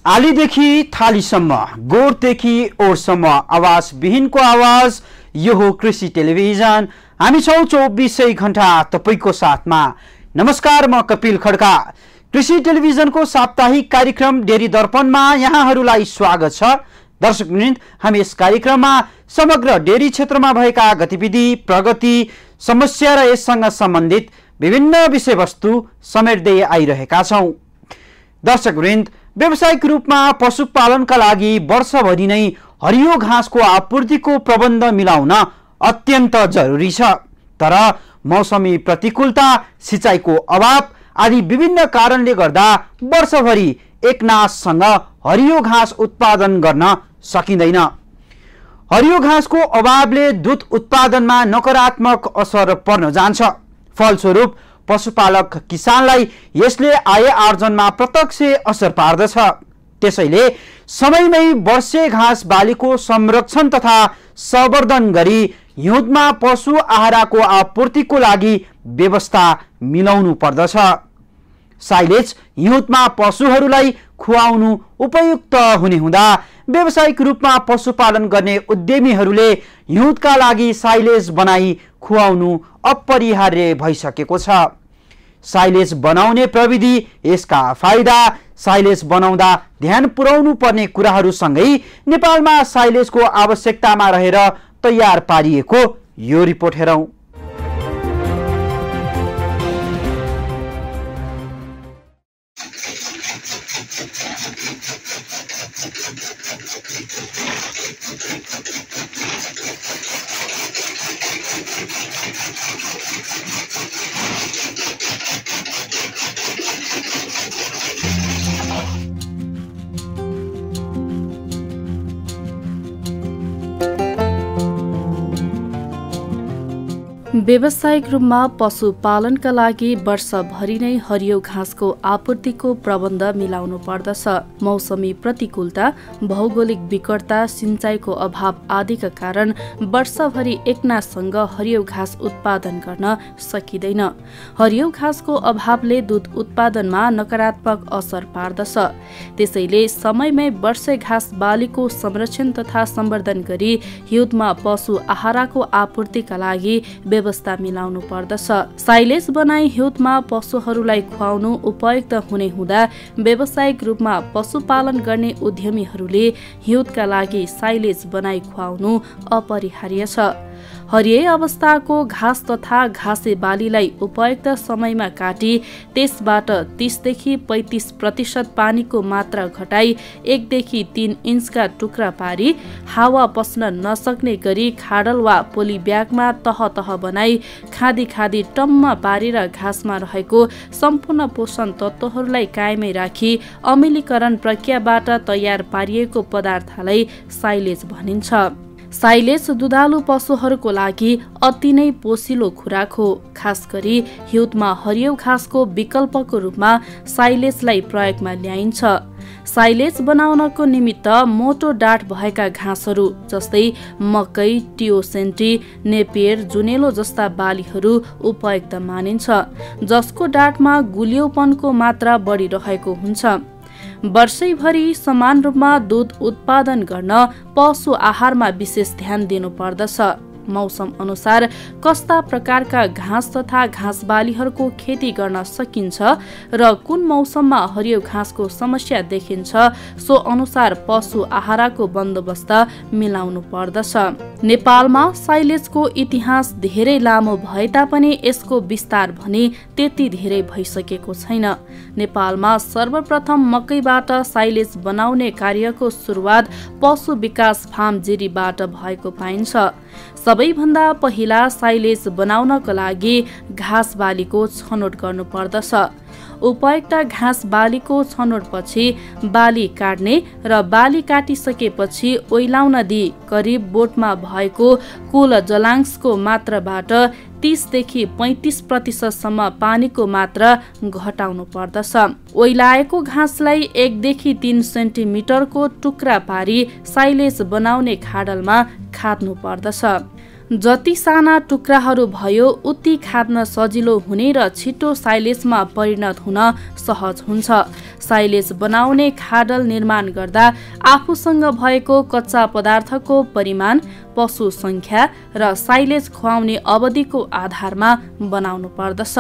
आलीदेखि थालीसम्म, गोठदेखि ओरसम्म, आवाज विहीनको आवाज। यो हो कृषि टेलिभिजन। हामी छौं 24 घण्टा तपाईको साथमा। नमस्कार, म कपिल खड्का। कृषि टेलिभिजनको साप्ताहिक कार्यक्रम डेरी दर्पणमा यहाँहरूलाई स्वागत छ। दर्शकवृन्द, हामी यस कार्यक्रममा समग्र डेरी क्षेत्रमा भएका गतिविधि, प्रगति, समस्या र यससँग सम्बन्धित विभिन्न विषयवस्तु समेट्दै आइरहेका छौं। दर्शकवृन्द, व्यावसायिक रूपमा पशुपालनका लागि वर्षभरि नै हरियो घाँसको आपूर्तिको प्रबन्ध मिलाउन अत्यन्त जरुरी छ। तर मौसमी प्रतिकूलता, सिँचाइको अभाव आदि विभिन्न कारणले गर्दा वर्षभरि एकनाससँग हरियो घाँस उत्पादन गर्न सकिँदैन। हरियो घाँसको अभावले दूध उत्पादनमा नकारात्मक असर पर्न जान्छ। फलस्वरूप पशुपालक किसानलाई यसले आय आर्जनमा प्रत्यक्ष असर पार्दछ। त्यसैले समयमै वर्षे घाँस बालीको संरक्षण तथा संवर्धन गरी हिउँदमा पशु आहारको आपूर्तिको लागि व्यवस्था मिलाउनु पर्दछ। साइलेज हिउँदमा पशुहरूलाई खुवाउनु उपयुक्त हुने हुँदा व्यावसायिक रूपमा पशुपालन गर्ने उद्यमीहरूले हिउँदका लागि साइलेज बनाई खुवाउनु अपरिहार्य भइसकेको छ। साइलेज बनाउने प्रविधि, यसका फाइदा, साइलेज बनाउँदा ध्यान पुर्याउनु पर्ने कुराहरूसँगै नेपालमा साइलेजको आवश्यकतामा रहेर तयार पारिएको यो रिपोर्ट हेरौं। व्यावसायिक रूपमा पशुपालनका लागि वर्षभरि नै हरियो घाँसको आपूर्तिको प्रबन्ध मिलाउनु पर्दछ। मौसमी प्रतिकूलता, भौगोलिक विकटता, सिँचाइको अभाव आदिका कारण वर्षभरि एकनाससँग हरियो घाँस उत्पादन गर्न सकिँदैन। हरियो घाँसको अभावले दूध उत्पादनमा नकारात्मक असर पार्दछ। त्यसैले समयमै वर्षे घाँस बालीको संरक्षण तथा संवर्धन गरी हिउँदमा पशु आहारको आपूर्तिका लागि व्यवस्था मिलाउनु पर्दछ। साइलेज बनाई हिउँदमा पशुहरूलाई खुवाउनु उपयुक्त हुने हुँदा व्यावसायिक रूपमा पशुपालन गर्ने उद्यमीहरूले हिउँदका लागि साइलेज बनाई खुवाउनु अपरिहार्य छ। हरियै अवस्थाको घाँस तथा घाँसे बालीलाई उपयुक्त समयमा काटी त्यसबाट 30 देखि 35% पानीको मात्रा घटाई 1 देखि 3 इन्चका टुक्रा पारी हावा पस्न नसक्ने गरी खाडल वा पोली ब्यागमा तह तह बनाई खादी खादी टम्म पारेर घाँसमा रहेको सम्पूर्ण पोषण तत्त्वहरूलाई कायमै राखी अम्लीकरण प्रक्रियाबाट तयार पारिएको पदार्थलाई साइलेज भनिन्छ। साइलेज दुधालु पशुहरूको लागि अति नै पोषिलो खुराक हो। खास गरी हिउँदमा हरियो घाँसको विकल्पको रूपमा साइलेजलाई प्रयोगमा ल्याइन्छ। साइलेज बनाउनको निमित्त मोटो डाँठ भएका घाँसहरू जस्तै मकै, टियोसेन्टी, नेपियर, जुनेलो जस्ता बालीहरू उपयुक्त मानिन्छ, जसको डाँठमा गुलियोपनको मात्रा बढी रहेको हुन्छ। वर्षैभरि समान रूपमा दूध उत्पादन गर्न पशु आहारमा विशेष ध्यान दिनु पर्दछ। मौसम अनुसार कस्ता प्रकारका घाँस तथा घाँस बालीहरूको खेती गर्न सकिन्छ र कुन मौसममा हरियो घाँसको समस्या देखिन्छ, सो अनुसार पशु आहारको बन्दोबस्त मिलाउनु पर्दछ। नेपालमा साइलेजको इतिहास धेरै लामो भए तापनि यसको विस्तार भने त्यति धेरै भइसकेको छैन। नेपालमा सर्वप्रथम मकैबाट साइलेज बनाउने कार्यको सुरुवात पशु विकास फार्म जिरीबाट भएको पाइन्छ। सबैभन्दा पहिला साइलेज बनाउनको लागि घाँस बालीको छनौट गर्नु पर्दछ। उपयुक्त घाँस बालीको छनौटपछि बाली काट्ने र बाली काटिसकेपछि ओइलाउन दिई करिब बोटमा भएको कुल जलांशको मात्राबाट 30 देखि 35% सम्म पानीको मात्रा घटाउनु पर्दछ। ओइलाएको घाँसलाई 1 देखि 3 सेन्टिमिटरको टुक्रा पारी साइलेज बनाउने खाडलमा खाद्नु पर्दछ। जति साना टुक्राहरू भयो उति खाद्न सजिलो हुने र छिटो साइलेजमा परिणत हुन सहज हुन्छ। साइलेज बनाउने खाडल निर्माण गर्दा आफूसँग भएको कच्चा पदार्थको परिमाण, पशु संख्या र साइलेज खुवाउने अवधिको आधारमा बनाउनु पर्दछ।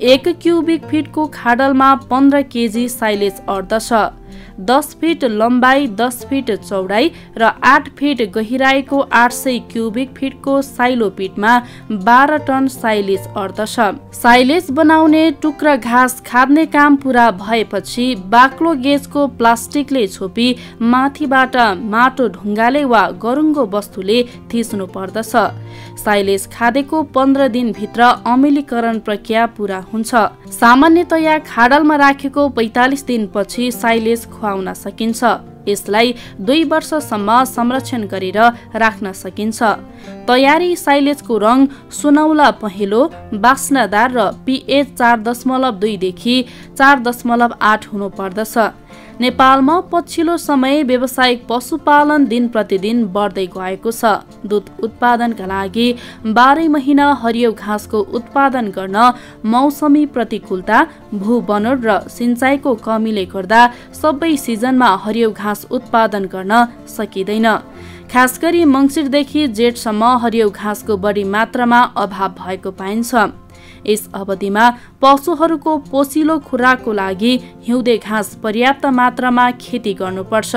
1 क्युबिक फिटको खाडलमा 15 केजी साइलेज अट्दछ। 10 फिट लम्बाई, 10 फिट चौडाई र 8 फिट गहिराईको 800 क्युबिक फिटको साइलो पिटमा 12 टन साइलेज अट्दछ। साइलेज बनाउने टुक्रा घाँस खाद्ने काम पूरा भएपछि बाक्लो गेजको प्लास्टिकले छोपी माथिबाट माटो ढुङ्गाले वा गरुङ्गो वस्तुले थिच्नु पर्दछ। साइलेज खादेको 15 दिनभित्र अम्लीकरण प्रक्रिया पूरा हुन्छ। सामान्यतया खाडलमा राखेको 45 दिनपछि साइलेज खुवाउन सकिन्छ। यसलाई 2 वर्षसम्म संरक्षण गरेर राख्न सकिन्छ। तयारी साइलेजको रङ सुनौला पहेँलो, बास्नादार र पीएच 4.2 देखि 4.8 हुनु पर्दछ। नेपालमा पछिल्लो समय व्यावसायिक पशुपालन दिन प्रतिदिन बढ्दै गएको छ। दूध उत्पादनका लागि 12 महिना हरियो घाँसको उत्पादन गर्न मौसमी प्रतिकूलता, भूबनोट र सिंचाइको कमीले गर्दा सबै सिजनमा हरियो घाँस उत्पादन गर्न सकिँदैन। खास गरी मङ्सिरदेखि जेठसम्म हरियो घाँसको बढी मात्रामा अभाव भएको पाइन्छ। यस अवधिमा पशुहरूको पोसिलो खुराकको लागि हिउँदे घाँस पर्याप्त मात्रामा खेती गर्नुपर्छ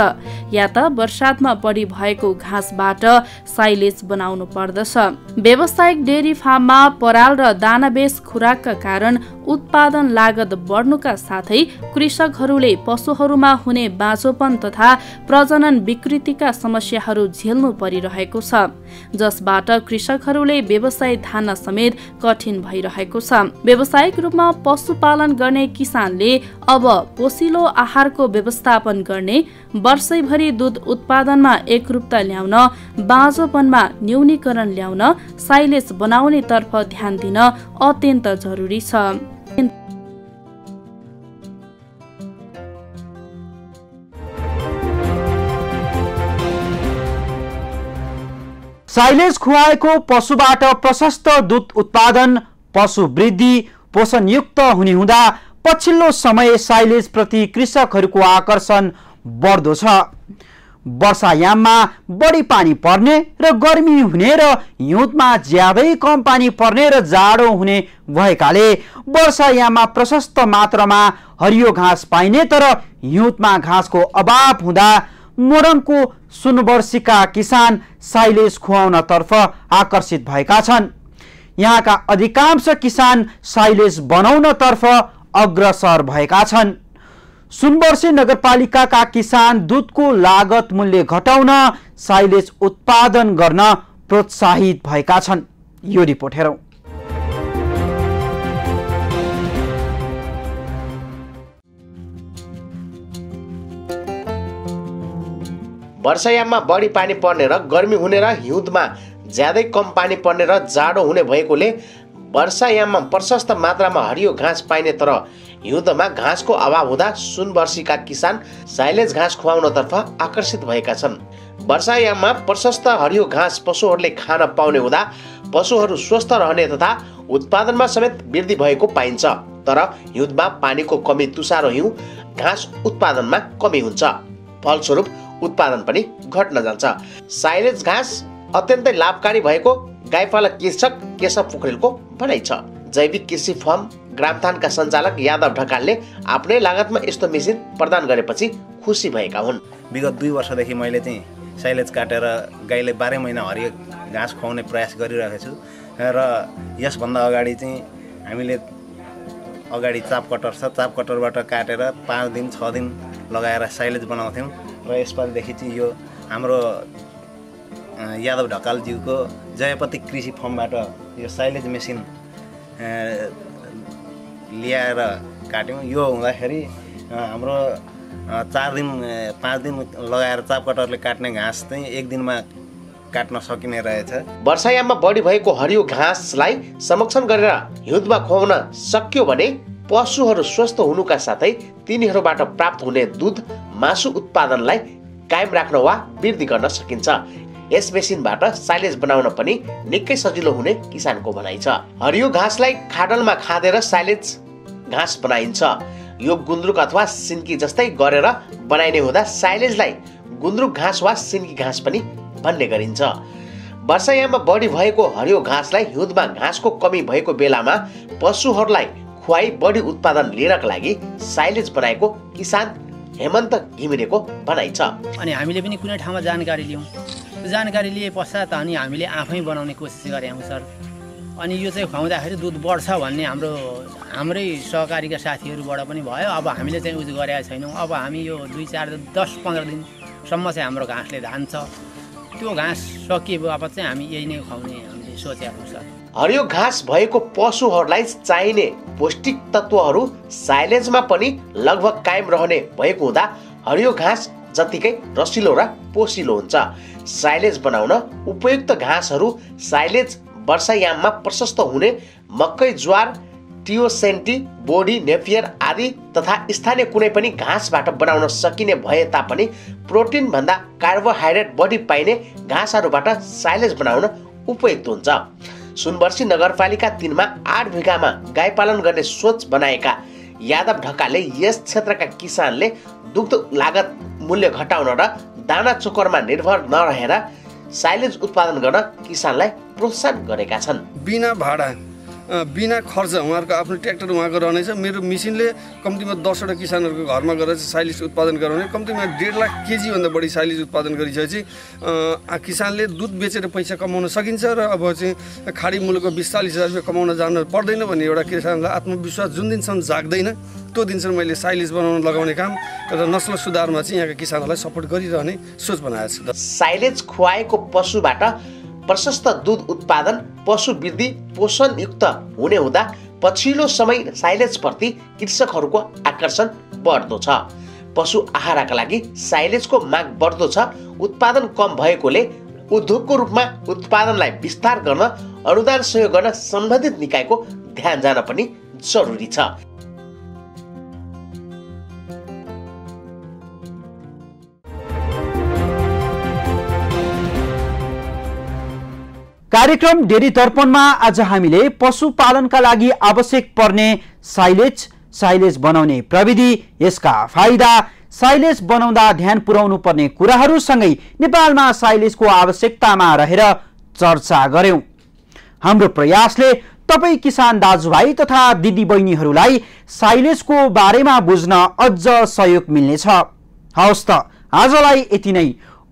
या त बर्सातमा बढी भएको घाँसबाट साइलेज बनाउनु पर्दछ। व्यावसायिक डेरी फार्ममा पराल र दानाबेस खुराकका कारण उत्पादन लागत बढ्नुका साथै कृषकहरूले पशुहरूमा हुने बाँझोपन तथा प्रजनन विकृतिका समस्याहरू झेल्नु परिरहेको छ, जसबाट कृषकहरूले व्यवसाय धान्न समेत कठिन भइरहेको छ। व्यावसायिक रूपमा पशुपालन गर्ने किसानले अब पोसिलो आहारको व्यवस्थापन गर्ने, वर्षैभरि दूध उत्पादनमा एकरूपता ल्याउन, बाँझोपनमा न्यूनीकरण ल्याउन, साइलेज बनाउने तर्फ ध्यान दिन अत्यन्त जरुरी छ। साइलेज खुवाएको पशुबाट प्रशस्त दूध उत्पादन, पशु वृद्धि, पोषणयुक्त हुने हुँदा पछिल्लो समय साइलेज प्रति कृषकहरूको आकर्षण बढ्दो छ। वर्षायाममा बढी पानी पर्ने र गर्मी हुने र हिउँदमा ज्यादै कम पानी पर्ने र जाडो हुने भएकाले वर्षायाममा प्रशस्त मात्रामा हरियो घाँस पाइने तर हिउँदमा घाँसको अभाव हुँदा मोरङको सुनवर्षीका किसान साइलेज खुवाउनतर्फ आकर्षित भएका छन्। यहाँका अधिकांश किसान साइलेज बनाउनतर्फ अग्रसर भएका छन्। सुनवर्षी नगरपालिकाका किसान दूधको लागत मूल्य घटाउन साइलेज उत्पादन गर्न प्रोत्साहित भएका छन्। यो रिपोर्ट हेरौं। वर्षायाममा बढी पानी पर्ने र गर्मी हुने र हिउँदमा ज्यादै कम पानी पर्ने र जाडो हुने भएकोले वर्षायाममा प्रशस्त मात्रामा हरियो घाँस पाइने तर हिउँदमा घाँसको अभाव हुँदा सुनवर्षीका किसान साइलेज घाँस खुवाउनतर्फ आकर्षित भएका छन्। वर्षायाममा प्रशस्त हरियो घाँस पशुहरूले खान पाउने हुँदा पशुहरू स्वस्थ रहने तथा उत्पादनमा समेत वृद्धि भएको पाइन्छ। तर हिउँदमा पानीको कमी, तुषारो हिउँ घाँस उत्पादनमा कमी हुन्छ, फलस्वरूप उत्पादन पनि घट्न जान्छ। साइलेज घाँस अत्यन्तै लाभकारी भएको गाईपालक कृषक केशव पोखरेलको भनाइ छ। जैविक कृषि फर्म ग्रामथानका सञ्चालक यादव ढकालले आफ्नै लागतमा यस्तो मेसिन प्रदान गरेपछि खुसी भएका हुन्। विगत 2 वर्षदेखि मैले चाहिँ साइलेज काटेर गाईले 12 महिना हरियो घाँस खुवाउने प्रयास गरिरहेको छु र यसभन्दा अगाडि चाहिँ हामीले अगाडि चाप कटर छ, चाप कटरबाट काटेर 5 दिन 6 दिन लगाएर साइलेज बनाउँथ्यौँ र यसपालिदेखि चाहिँ यो हाम्रो यादव ढकालज्यूको जयपति कृषि फर्मबाट यो साइलेज मेसिन ल्याएर काट्यौँ। यो हुँदाखेरि हाम्रो 4 दिन 5 दिन लगाएर चाप कटरले काट्ने घाँस चाहिँ 1 दिनमा काट्न सकिने रहेछ। वर्षायाममा बढी भएको हरियो घाँसलाई संरक्षण गरेर हिउँदमा खुवाउन सक्यो भने पशुहरू स्वस्थ हुनुका साथै तिनीहरूबाट प्राप्त हुने दूध, मासु उत्पादनलाई कायम राख्न वा वृद्धि गर्न सकिन्छ। यस बेसिनबाट साइलेज बनाउन पनि निकै सजिलो हुने किसानको भनाइ छ। हरियो घाँसलाई खाडलमा खाँदेर साइलेज घाँस बनाइन्छ। यो गुन्द्रुक अथवा सिन्की जस्तै गरेर बनाइने हुँदा साइलेजलाई गुन्द्रुक घाँस वा सिन्की घाँस पनि भन्ने गरिन्छ। वर्षायाममा बढी भएको हरियो घाँसलाई हिउँदमा घाँसको कमी भएको बेलामा पशुहरूलाई खुवाई बढी उत्पादन लिनका लागि साइलेज बनाएको किसान हेमन्त घिमिरेको भनाइ छ। अनि हामीले पनि कुनै ठाउँमा जानकारी लियौँ। जानकारी लिए पश्चात अनि हामीले आफै बनाउने कोसिस गरेँ सर। अनि यो चाहिँ खुवाउँदाखेरि दुध बढ्छ भन्ने हाम्रै सहकारीका साथीहरूबाट पनि भयो। अब हामीले चाहिँ उयो गरेका छैनौँ। अब हामी यो 2, 4, 10, 15 दिनसम्म चाहिँ हाम्रो घाँसले धान्छ। त्यो घाँस सकिए बापत चाहिँ हामी यही नै खुवाउने हामीले सोचेका छौँ सर। हरियो घाँस भएको पशुहरूलाई चाहिने पौष्टिक तत्त्वहरू साइलेजमा पनि लगभग कायम रहने भएको हुँदा हरियो घाँस जतिकै रसिलो र पोसिलो हुन्छ। साइलेज बनाउन उपयुक्त घाँसहरू साइलेज वर्षायाममा प्रशस्त हुने मकै, ज्वार, टियोसेन्टी, बोडी, नेपियर आदि तथा स्थानीय कुनै पनि घाँसबाट बनाउन सकिने भए तापनि प्रोटिन भन्दा कार्बोहाइड्रेट बढी पाइने घाँसहरूबाट साइलेज बनाउन उपयुक्त हुन्छ। सुनवर्सी नगरपालिका 3 मा 8 बिघामा गाई पालन गर्ने सोच बनाएका यादव ढकालले यस क्षेत्रका किसानले दुग्ध लागत मूल्य घटाउन र दाना चोकरमा निर्भर नरहेर साइलेज उत्पादन गर्न किसानलाई प्रोत्साहन गरेका छन्। बिना भाडा बिना खर्च उहाँहरूको आफ्नो ट्र्याक्टर उहाँको रहनेछ। मेरो मेसिनले कम्तीमा 10वटा किसानहरूको घरमा गएर साइलेज उत्पादन गराउने कम्तीमा 1.5 लाख केजीभन्दा बढी साइलेज उत्पादन गरिसकेपछि किसानले दुध बेचेर पैसा कमाउन सकिन्छ र अब चाहिँ खाडी मुलुकको 40,000 रुपियाँ कमाउन जानु पर्दैन भन्ने एउटा किसानलाई आत्मविश्वास जुन दिनसम्म जाग्दैन त्यो दिनसम्म मैले साइलेज बनाउन लगाउने काम र नस्ल सुधारमा चाहिँ यहाँका किसानहरूलाई सपोर्ट गरिरहने सोच बनाएको छु। साइलेज खुवाएको पशुबाट प्रशस्त दूध उत्पादन, पशु वृद्धि पोषणयुक्त हुने हुँदा पछिल्लो समय साइलेजप्रति कृषकहरूको आकर्षण बढ्दो छ। पशु आहारका लागि साइलेजको माग बढ्दो छ। उत्पादन कम भएकोले उद्योगको रूपमा उत्पादनलाई विस्तार गर्न अनुदान सहयोग गर्न सम्बन्धित निकायको ध्यान जान पनि जरुरी छ। कार्यक्रम डेरी दर्पणमा आज हामीले पशुपालनका लागि आवश्यक पर्ने साइलेज बनाउने प्रविधि, यसका फाइदा, साइलेज बनाउँदा ध्यान पुर्याउनु पर्ने कुराहरूसँगै नेपालमा साइलेजको आवश्यकतामा रहेर चर्चा गर्यौं। हाम्रो प्रयासले तपाई किसान दाजुभाइ तथा दिदीबहिनीहरूलाई साइलेजको बारेमा बुझ्न अझ सहयोग मिल्नेछ। हवस् त आजलाई यति नै।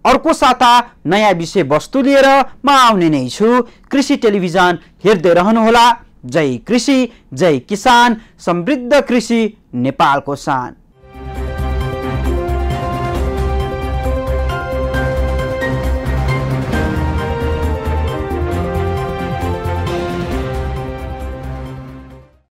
अर्को साता नयाँ विषय वस्तु लिएर म आउने नै छु। कृषि टेलिभिजन हेर्दै रहनुहोला। जय कृषि, जय किसान, समृद्ध कृषि नेपालको शान।